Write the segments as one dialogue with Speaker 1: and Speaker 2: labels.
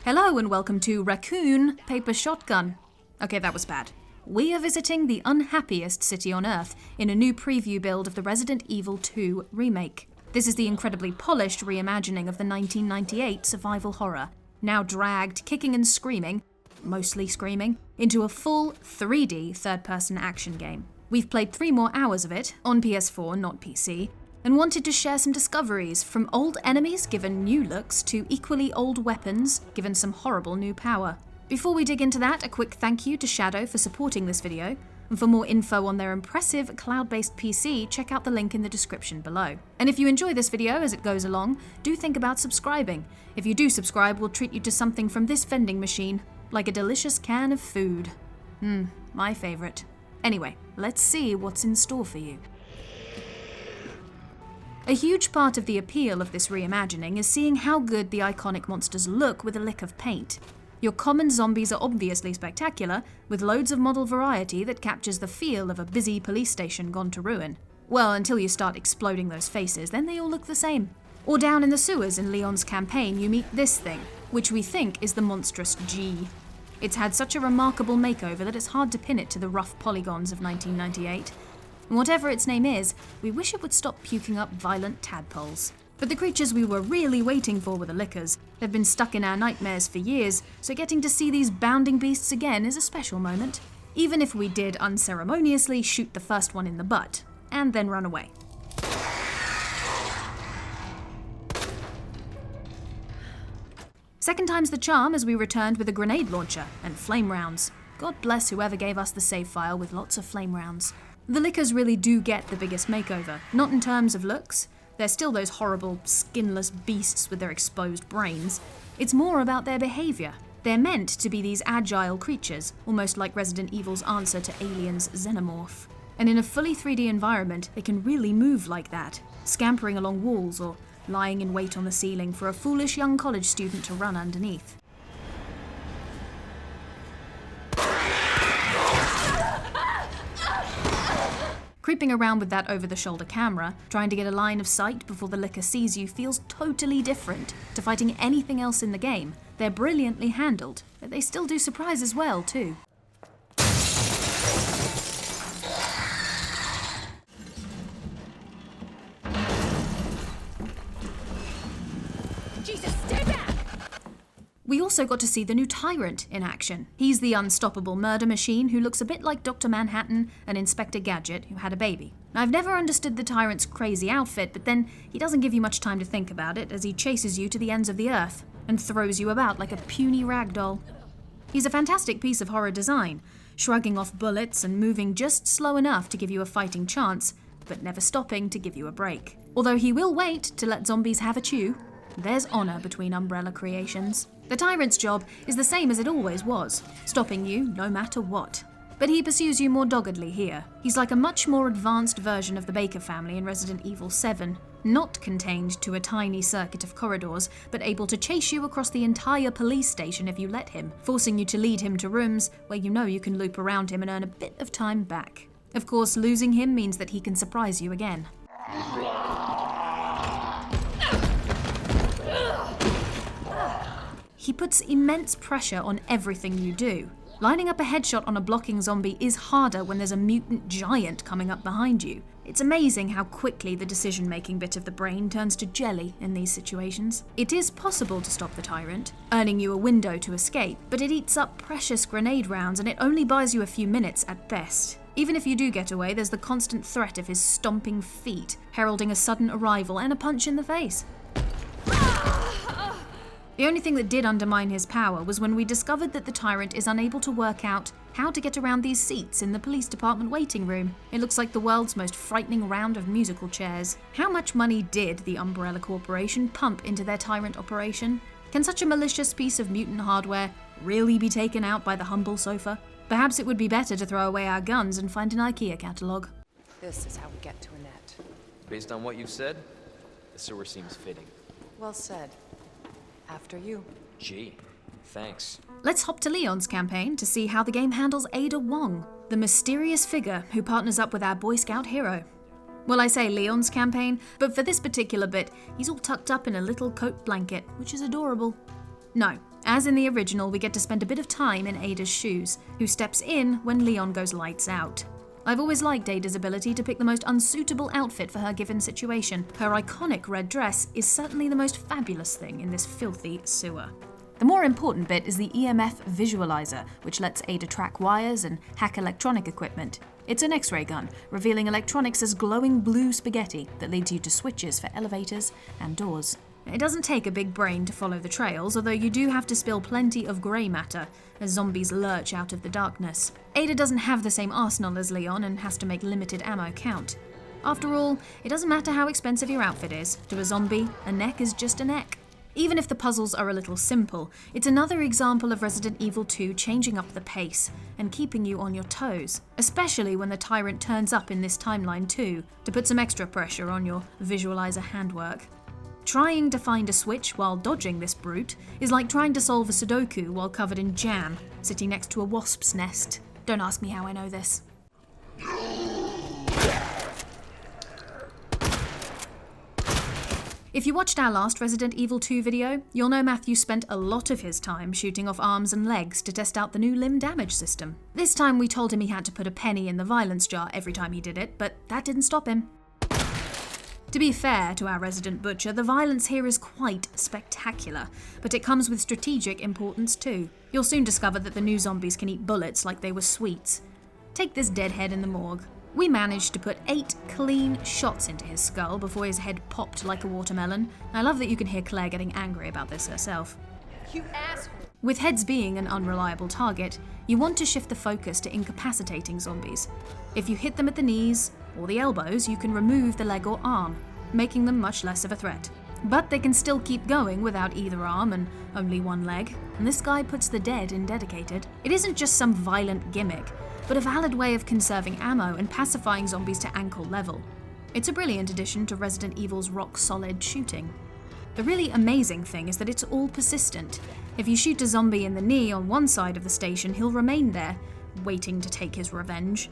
Speaker 1: Hello and welcome to Raccoon Paper Shotgun. Okay, that was bad. We are visiting the unhappiest city on Earth in a new preview build of the Resident Evil 2 remake. This is the incredibly polished reimagining of the 1998 survival horror, now dragged, kicking and screaming, mostly screaming, into a full 3D third-person action game. We've played 3 more hours of it, on PS4, not PC, and wanted to share some discoveries, from old enemies given new looks to equally old weapons given some horrible new power. Before we dig into that, a quick thank you to Shadow for supporting this video, and for more info on their impressive cloud-based PC, check out the link in the description below. And if you enjoy this video as it goes along, do think about subscribing. If you do subscribe, we'll treat you to something from this vending machine, like a delicious can of food. My favourite. Anyway, let's see what's in store for you. A huge part of the appeal of this reimagining is seeing how good the iconic monsters look with a lick of paint. Your common zombies are obviously spectacular, with loads of model variety that captures the feel of a busy police station gone to ruin. Well, until you start exploding those faces, then they all look the same. Or down in the sewers in Leon's campaign, you meet this thing, which we think is the monstrous G. It's had such a remarkable makeover that it's hard to pin it to the rough polygons of 1998. Whatever its name is, we wish it would stop puking up violent tadpoles. But the creatures we were really waiting for were the lickers. They've been stuck in our nightmares for years, so getting to see these bounding beasts again is a special moment. Even if we did unceremoniously shoot the first one in the butt, and then run away. Second time's the charm as we returned with a grenade launcher and flame rounds. God bless whoever gave us the save file with lots of flame rounds. The lickers really do get the biggest makeover, not in terms of looks. They're still those horrible, skinless beasts with their exposed brains. It's more about their behaviour. They're meant to be these agile creatures, almost like Resident Evil's answer to Alien's Xenomorph. And in a fully 3D environment, they can really move like that, scampering along walls or lying in wait on the ceiling for a foolish young college student to run underneath. Creeping around with that over-the-shoulder camera, trying to get a line of sight before the licker sees you feels totally different to fighting anything else in the game. They're brilliantly handled, but they still do surprises well too.
Speaker 2: Jesus, stay back!
Speaker 1: We also got to see the new Tyrant in action. He's the unstoppable murder machine who looks a bit like Dr. Manhattan and Inspector Gadget who had a baby. I've never understood the Tyrant's crazy outfit, but then he doesn't give you much time to think about it as he chases you to the ends of the earth and throws you about like a puny ragdoll. He's a fantastic piece of horror design, shrugging off bullets and moving just slow enough to give you a fighting chance, but never stopping to give you a break. Although he will wait to let zombies have a chew. There's honour between Umbrella creations. The Tyrant's job is the same as it always was, stopping you no matter what. But he pursues you more doggedly here. He's like a much more advanced version of the Baker family in Resident Evil 7, not contained to a tiny circuit of corridors, but able to chase you across the entire police station if you let him, forcing you to lead him to rooms where you know you can loop around him and earn a bit of time back. Of course, losing him means that he can surprise you again. He puts immense pressure on everything you do. Lining up a headshot on a blocking zombie is harder when there's a mutant giant coming up behind you. It's amazing how quickly the decision-making bit of the brain turns to jelly in these situations. It is possible to stop the Tyrant, earning you a window to escape, but it eats up precious grenade rounds and it only buys you a few minutes at best. Even if you do get away, there's the constant threat of his stomping feet, heralding a sudden arrival and a punch in the face. The only thing that did undermine his power was when we discovered that the Tyrant is unable to work out how to get around these seats in the police department waiting room. It looks like the world's most frightening round of musical chairs. How much money did the Umbrella Corporation pump into their Tyrant operation? Can such a malicious piece of mutant hardware really be taken out by the humble sofa? Perhaps it would be better to throw away our guns and find an IKEA catalogue.
Speaker 2: This is how we get to Annette.
Speaker 3: Based on what you've said, the sewer seems fitting.
Speaker 2: Well said. After you.
Speaker 3: Gee, thanks.
Speaker 1: Let's hop to Leon's campaign to see how the game handles Ada Wong, the mysterious figure who partners up with our Boy Scout hero. Well, I say Leon's campaign, but for this particular bit, he's all tucked up in a little coat blanket, which is adorable. No, As in the original, we get to spend a bit of time in Ada's shoes, who steps in when Leon goes lights out. I've always liked Ada's ability to pick the most unsuitable outfit for her given situation. Her iconic red dress is certainly the most fabulous thing in this filthy sewer. The more important bit is the EMF Visualiser, which lets Ada track wires and hack electronic equipment. It's an X-ray gun, revealing electronics as glowing blue spaghetti that leads you to switches for elevators and doors. It doesn't take a big brain to follow the trails, although you do have to spill plenty of grey matter as zombies lurch out of the darkness. Ada doesn't have the same arsenal as Leon and has to make limited ammo count. After all, it doesn't matter how expensive your outfit is. To a zombie, a neck is just a neck. Even if the puzzles are a little simple, it's another example of Resident Evil 2 changing up the pace and keeping you on your toes, especially when the Tyrant turns up in this timeline too, to put some extra pressure on your visualizer handwork. Trying to find a switch while dodging this brute is like trying to solve a Sudoku while covered in jam, sitting next to a wasp's nest. Don't ask me how I know this. If you watched our last Resident Evil 2 video, you'll know Matthew spent a lot of his time shooting off arms and legs to test out the new limb damage system. This time we told him he had to put a penny in the violence jar every time he did it, but that didn't stop him. To be fair to our resident butcher, the violence here is quite spectacular, but it comes with strategic importance too. You'll soon discover that the new zombies can eat bullets like they were sweets. Take this deadhead in the morgue. We managed to put 8 clean shots into his skull before his head popped like a watermelon. I love that you can hear Claire getting angry about this herself.
Speaker 2: You asshole!
Speaker 1: With heads being an unreliable target, you want to shift the focus to incapacitating zombies. If you hit them at the knees or the elbows, you can remove the leg or arm, making them much less of a threat. But they can still keep going without either arm and only one leg, and this guy puts the dead in dedicated. It isn't just some violent gimmick, but a valid way of conserving ammo and pacifying zombies to ankle level. It's a brilliant addition to Resident Evil's rock-solid shooting. The really amazing thing is that it's all persistent. If you shoot a zombie in the knee on one side of the station, he'll remain there, waiting to take his revenge.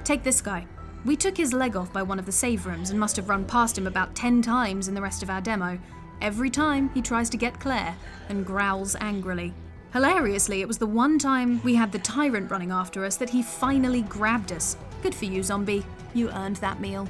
Speaker 1: Take this guy. We took his leg off by one of the save rooms and must have run past him about 10 times in the rest of our demo. Every time he tries to get Claire and growls angrily. Hilariously, it was the one time we had the Tyrant running after us that he finally grabbed us. Good for you, zombie. You earned that meal.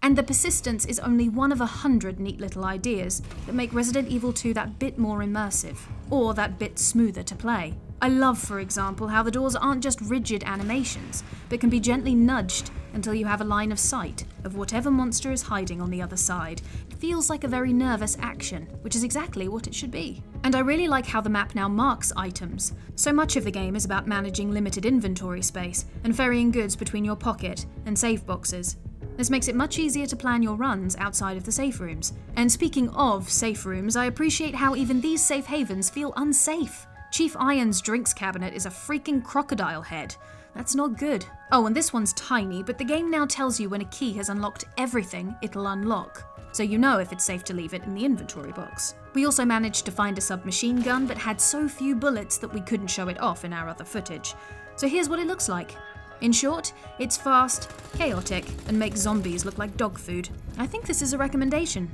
Speaker 1: And the persistence is only one of 100 neat little ideas that make Resident Evil 2 that bit more immersive, or that bit smoother to play. I love, for example, how the doors aren't just rigid animations, but can be gently nudged until you have a line of sight of whatever monster is hiding on the other side. It feels like a very nervous action, which is exactly what it should be. And I really like how the map now marks items. So much of the game is about managing limited inventory space and ferrying goods between your pocket and safe boxes. This makes it much easier to plan your runs outside of the safe rooms. And speaking of safe rooms, I appreciate how even these safe havens feel unsafe. Chief Iron's drinks cabinet is a freaking crocodile head. That's not good. Oh, and this one's tiny, but the game now tells you when a key has unlocked everything it'll unlock, so you know if it's safe to leave it in the inventory box. We also managed to find a submachine gun, but had so few bullets that we couldn't show it off in our other footage. So here's what it looks like. In short, it's fast, chaotic, and makes zombies look like dog food. I think this is a recommendation.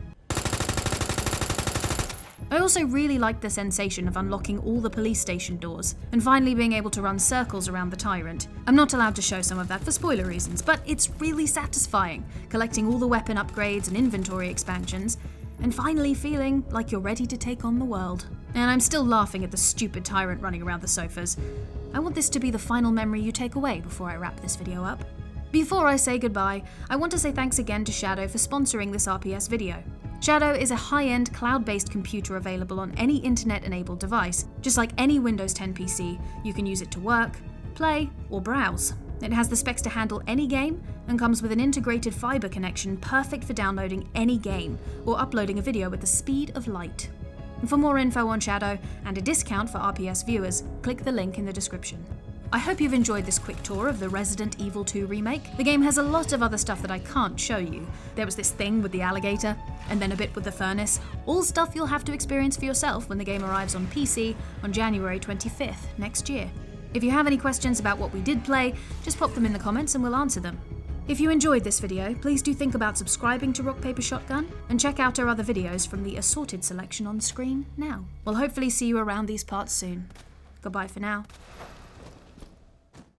Speaker 1: I also really like the sensation of unlocking all the police station doors, and finally being able to run circles around the Tyrant. I'm not allowed to show some of that for spoiler reasons, but it's really satisfying, collecting all the weapon upgrades and inventory expansions, and finally feeling like you're ready to take on the world. And I'm still laughing at the stupid Tyrant running around the sofas. I want this to be the final memory you take away before I wrap this video up. Before I say goodbye, I want to say thanks again to Shadow for sponsoring this RPS video. Shadow is a high-end cloud-based computer available on any internet-enabled device. Just like any Windows 10 PC, you can use it to work, play, or browse. It has the specs to handle any game and comes with an integrated fiber connection perfect for downloading any game or uploading a video with the speed of light. And for more info on Shadow and a discount for RPS viewers, click the link in the description. I hope you've enjoyed this quick tour of the Resident Evil 2 remake. The game has a lot of other stuff that I can't show you. There was this thing with the alligator, and then a bit with the furnace. All stuff you'll have to experience for yourself when the game arrives on PC on January 25th next year. If you have any questions about what we did play, just pop them in the comments and we'll answer them. If you enjoyed this video, please do think about subscribing to Rock Paper Shotgun and check out our other videos from the assorted selection on screen now. We'll hopefully see you around these parts soon. Goodbye for now.